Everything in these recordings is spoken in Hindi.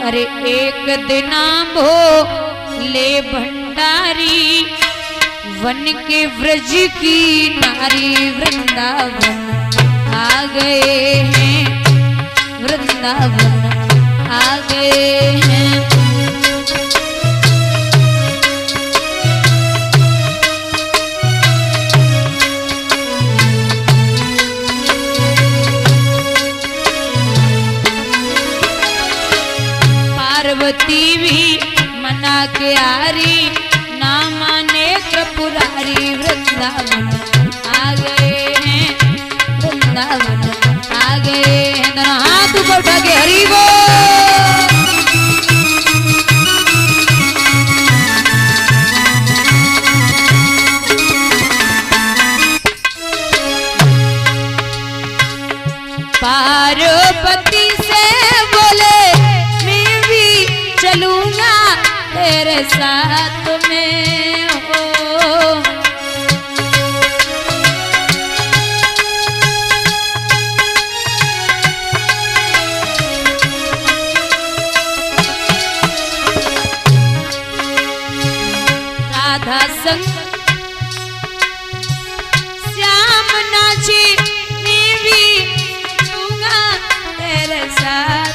अरे एक दिना भो ले भंडारी वन के व्रज की नारी वृंदावन आ गए हैं, वृंदावन आ गए हैं। पार्वती भी मना के आरी ना माने त्रिपुरारी वृंदावन आ गए हैं, वृंदावन आ गए हैं। दोनों हाथ ऊपर उठा के हरि बोल। पार्वती से बोले मैं भी चलूंगा तेरे साथ में हो। राधा संग श्याम नाची मैं भी चलूंगा तेरे साथ।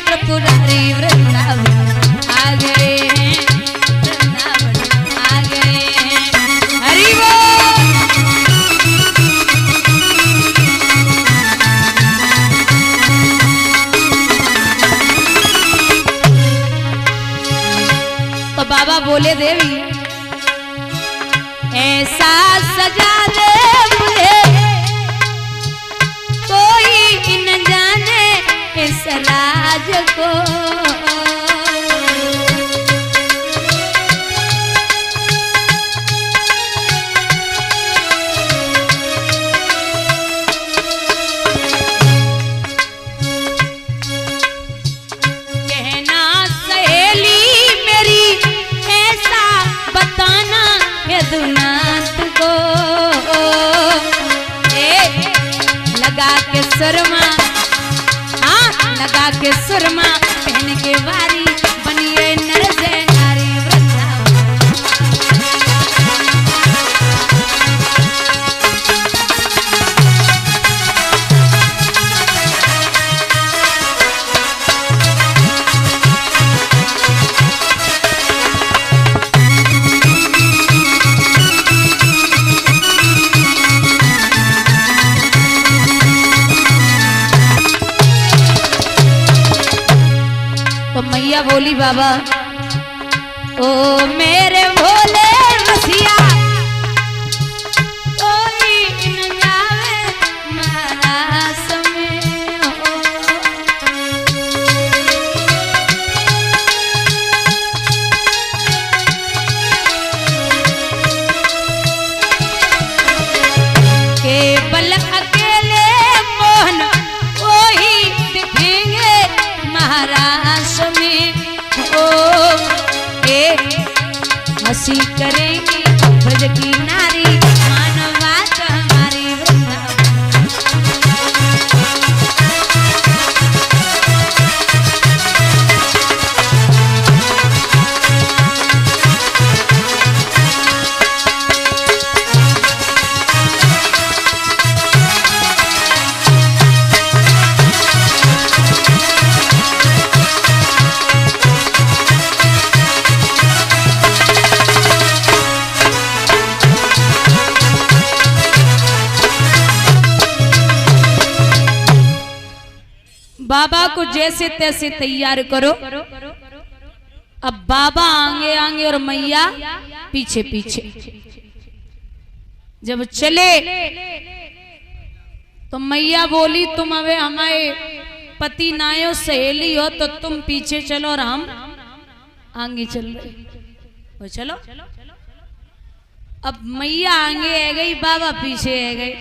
त्रिपुरारी वृंदावन आ गए हैं, वृंदावन आ गए हैं। हरि बोल। तो बाबा बोले देवी ऐसा सजा दे मुझे कोई न जाने इस राज को। कहना सहेली मेरी ऐसा बताना यदुनाथ को। लगा के शर्मा लगा के सुरमा पहन के वारी बनिए नर से नारी वृंदावन। तो मैया बोली बाबा ओ मेरे भोले रसिया कोई न जावे महारास में हो। केवल अकेले मोहन वही दिखेंगे महाराज में हो। हंसी करेंगी ब्रज की नारी मानवात हमारी वृंदावन। बाबा को जैसे तैसे तैयार करो। अब बाबा आगे आगे और मैया पीछे पीछे। जब चले तो मैया बोली तुम अबे हमारे पति नायो सहेली हो तो तुम पीछे चलो और हम आगे चल रहे हो। चलो अब मैया आगे आ गई, बाबा पीछे आ गए।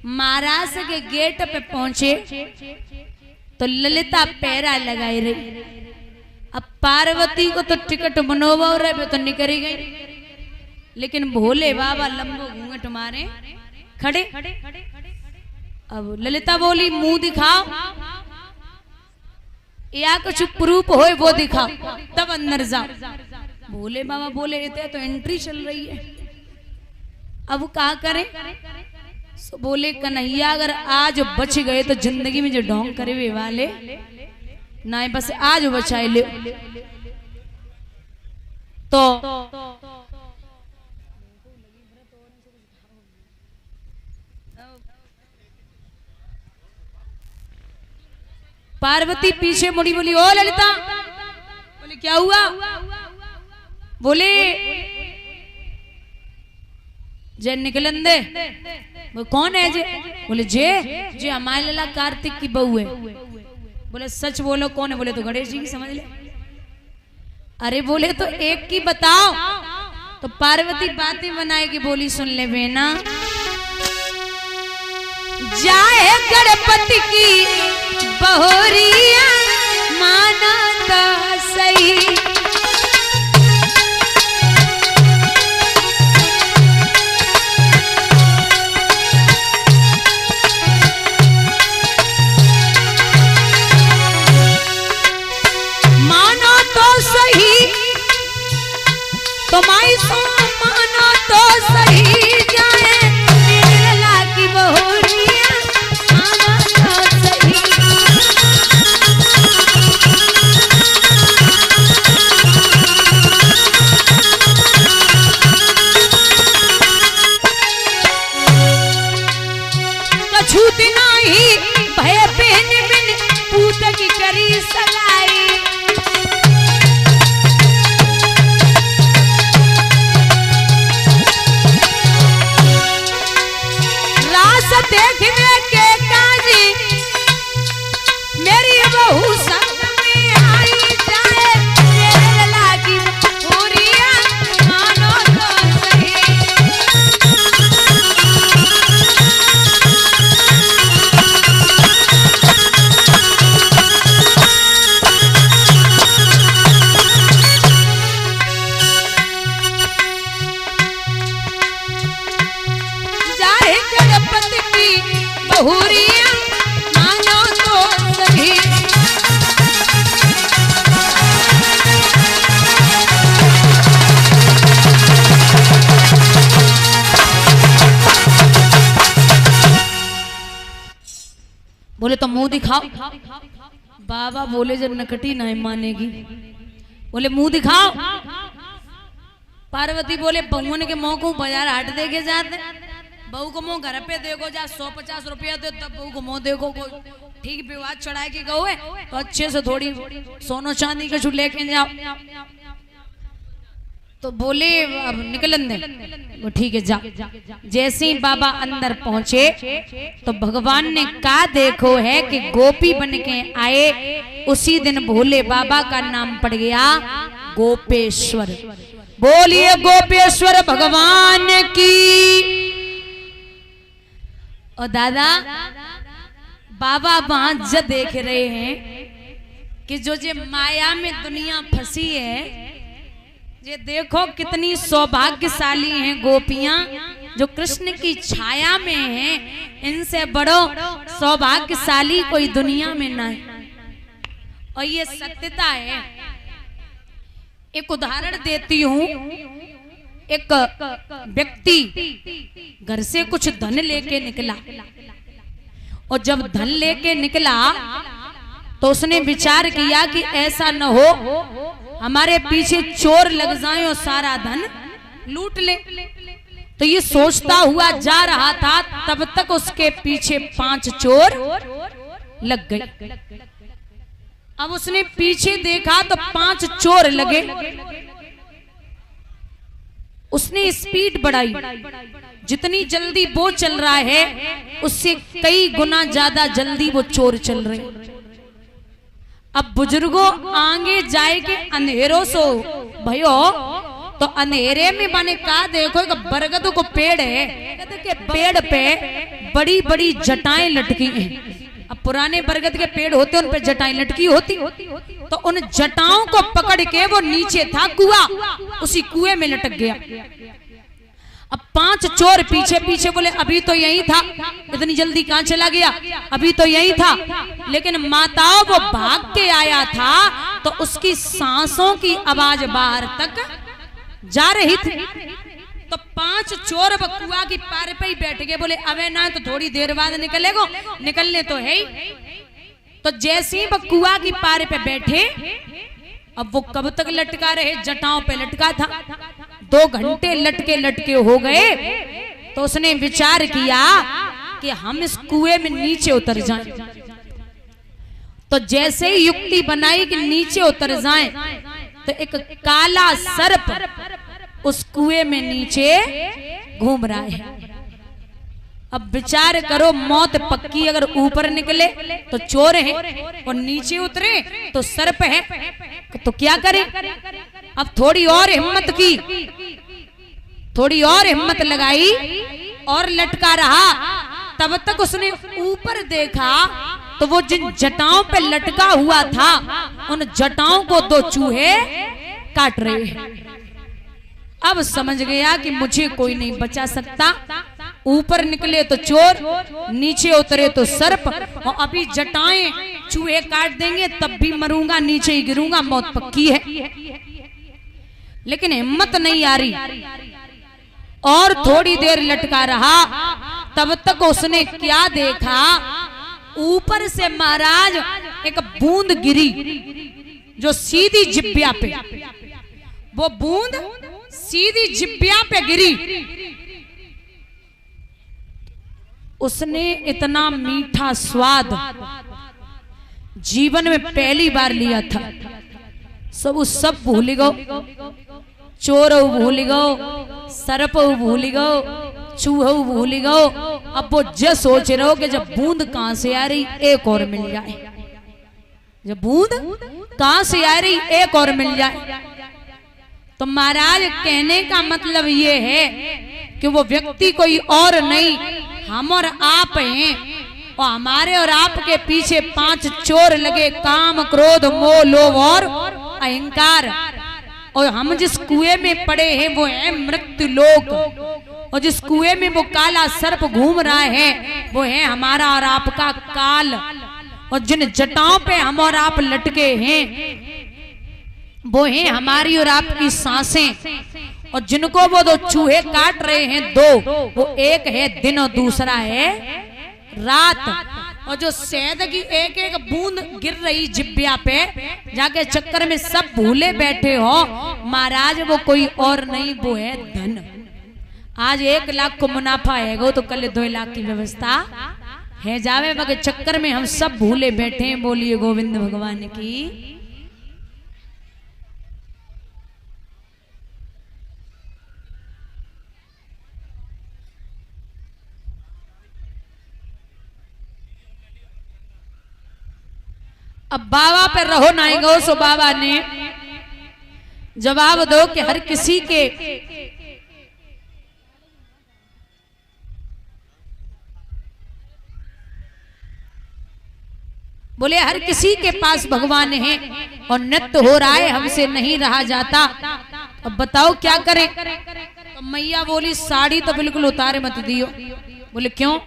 महाराज के गेट पे पहुंचे तो ललिता पैरा लगाई रही। अब पार्वती को तो टिकट मनोवा रहे तो निकल गई, लेकिन भोले बाबा लंबो घूंघट मारे खड़े। अब ललिता बोली मुंह दिखाओ या कुछ प्रूफ हो वो दिखाओ तब अंदर जाओ। भोले बाबा बोले इतने तो एंट्री चल रही है, अब क्या करें? सो बोले कन्हैया अगर आज बच गए तो जिंदगी में जो ढोंग करे वे वाले ना, बस आज बचाए ले। तो पार्वती पीछे मुड़ी बोली ओ ललिता। बोले क्या हुआ? बोले जय निकलन दे। वो कौन है जे? बोले जे हमारे लला कार्तिक की बहू है। बोले सच बोलो कौन है? बोले तो गणेश जी की समझ ले। अरे बोले तो एक की बताओ। तो पार्वती बातें बनाएगी, बोली सुन ले बेना। जाए गणपति की बहुरिया माना तो सही, मानो तो सही तो माई सो मानो तो सही। जाए निर्मला की बहुरिया मानो तो सही। छूत नाही भय बिन बिन पूत की करी सगाई। रास देखने के काजी मेरी बहू संग में आई। जाए निर्मला की बहुरिया मानो तो सही। जाए गणपति की बहुरिया मानो तो सही। बोले तो मुंह दिखाओ। बाबा बोले जब नकटी नहीं मानेगी, बोले मुंह दिखाओ। पार्वती बोले बहुन के मुंह को बाजार हाट दे के जाते, बहू को मुंह घर पे देखो जा 150 रुपया दे तब बहू को मुंह देखो। कोई ठीक विवाद चढ़ाए के गए तो अच्छे से थोड़ी सोनो चांदी के लेके जाओ। तो बोले अब निकलन दे। वो ठीक है जा। जैसे ही बाबा अंदर पहुंचे तो भगवान ने कहा देखो है कि गोपी बन के आए। उसी दिन भोले बाबा का नाम पड़ गया गोपेश्वर। बोलिए गोपेश्वर भगवान की। और दादा बाबा वहां जब देख रहे हैं कि जो माया में दुनिया फंसी है, ये देखो कितनी सौभाग्यशाली हैं गोपियां जो कृष्ण की छाया में हैं। इनसे बड़ो सौभाग्यशाली कोई दुनिया में ना है। और ये सत्यता है। एक उदाहरण देती हूँ। एक व्यक्ति घर से कुछ धन लेके निकला और जब धन लेके निकला तो उसने विचार किया कि ऐसा न हो हमारे पीछे चोर लग जाए और सारा धन लूट ले। तो ये सोचता हुआ जा रहा था, तब तक उसके पीछे 5 चोर लग गए। अब उसने पीछे देखा तो 5 चोर लगे। उसने स्पीड बढ़ाई। जितनी जल्दी वो चल रहा है उससे कई गुना ज्यादा जल्दी वो चोर चल रहे। अब बुजुर्गों आगे जाए के अंधेरों सो भयो तो अंधेरे में बने का देखो एक बरगद को पेड़ है, बरगद के पेड़ पे बड़ी बड़ी जटाएं लटकी हैं। अब पुराने बरगद के पेड़ होते उन पे जटाएं लटकी होती, तो उन जटाओं को पकड़ के वो नीचे था कुआं, उसी कुएं में लटक गया। अब 5 चोर पीछे पीछे बोले अभी तो यही था, इतनी जल्दी कहां चला गया, अभी तो यही था। लेकिन माताओं वो भाग के आया था तो उसकी सांसों की आवाज बाहर तक जा रही थी। तो 5 चोर कुआं की पार पे ही बैठ गए, बोले अबे ना तो थोड़ी देर बाद निकलेगो, निकलने तो है ही। तो जैसे ही कुआं की पार पे बैठे, अब वो कब तक लटका रहे, जटाओं पे लटका था, 2 घंटे लटके लटके हो गए। तो उसने विचार किया कि हम इस कुएं में नीचे उतर जाएं। तो जैसे ही युक्ति बनाई कि नीचे उतर जाएं, तो एक काला सर्प उस कुएं में नीचे घूम रहा है। अब विचार करो, मौत पक्की, अगर ऊपर निकले तो चोर है और नीचे उतरे तो सर्प है, तो क्या करें। अब थोड़ी और हिम्मत की, थोड़ी और हिम्मत लगाई और लटका रहा। तब तक उसने ऊपर देखा तो वो जिन जटाओं पे लटका हुआ था उन जटाओं को 2 चूहे काट रहे हैं। अब समझ गया कि मुझे कोई नहीं बचा सकता। ऊपर निकले तो चोर, नीचे उतरे तो सर्प, और अभी जटाएं चूहे काट देंगे तब भी मरूंगा, नीचे ही गिरूंगा, मौत पक्की है। लेकिन हिम्मत नहीं आ रही और थोड़ी देर लटका रहा। तब तक उसने क्या देखा, ऊपर से महाराज एक बूंद गिरी जो सीधी जिब्या पे, वो बूंद सीधी जिब्या पे गिरी। उसने इतना मीठा स्वाद जीवन में पहली बार लिया था। सब भूल गो, चोर भूल गो, सर्प भूल गो, चूहा भूल गो। अब वो जो सोच रहे हो कि जब बूंद कहां से आ रही, एक और मिल जाए, जब बूंद कहां से आ रही एक और मिल जाए। तो महाराज कहने का मतलब ये है कि वो व्यक्ति कोई और नहीं, हम और आप हैं, और हमारे और आपके पीछे 5 चोर लगे, काम, क्रोध, मोह, लोभ और अहंकार। और हम जिस कुएं में पड़े हैं वो है मृत्यु लोक, और जिस कुएं में वो काला सर्प घूम रहा है वो है हमारा और आपका काल। और जिन जटाओं पे हम और आप लटके हैं वो है हमारी और आपकी सांसें। और जिनको वो 2 चूहे काट रहे हैं 2, वो एक है दिन और दूसरा है रात। और जो शहद की एक एक बूंद गिर रही जिब्या पे, जाके चक्कर में सब भूले बैठे हो महाराज, वो कोई और नहीं, वो है धन। आज 1 लाख को मुनाफा है तो कल 2 लाख की व्यवस्था है जावे, मगर चक्कर में हम सब भूले बैठे हैं। बोलिए गोविंद भगवान की। अब बाबा पे रहो ना गो, सो बाबा ने जवाब दो कि हर किसी के बोले हर किसी के पास भगवान है और नृत्य हो रहा है, हमसे नहीं रहा जाता। अब बताओ क्या करें। तो मैया बोली साड़ी तो बिल्कुल उतारे मत दियो। बोले क्यों?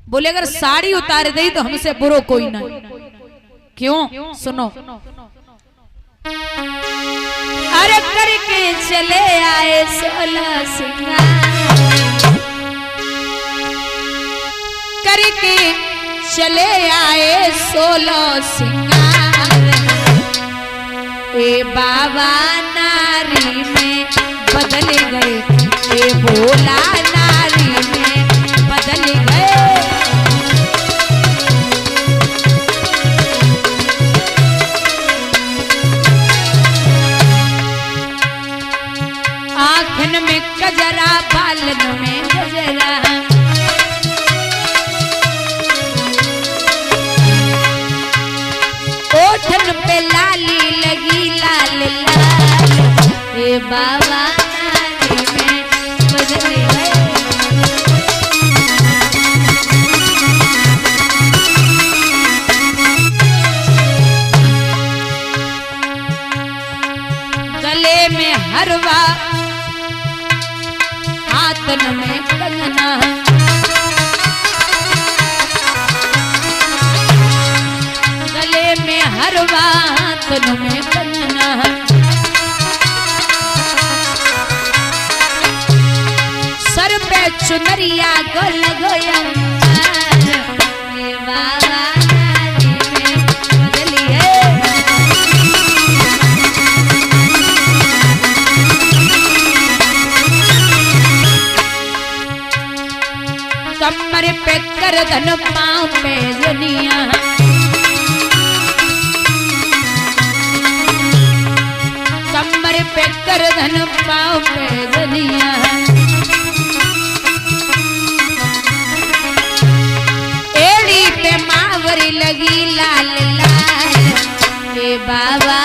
बोले अगर साड़ी उतार दी तो हमसे बुरो कोई नहीं। क्यों? सुनो। अरे करके चले आए 16 सिंगार, करके चले आए 16 सिंगार। ए बाबा नारी में बदल गए, ए भोला नारी में बदल गए। आँखन में गजरा, बालन में गजरा, बाबा नारी में बदली है। गले में हरवा हाथन में कंगना, गले में हरवा हाथन में कंगना, सर पे चुनरिया गोल गोयंगार, ये बाबा नारी में बदली है। कमर पे करधन पाँव पे दुनिया, कमर पे करधन पाँव पे दुनिया, एड़ी पे मावरी लगी लाल लाल, ये बाबा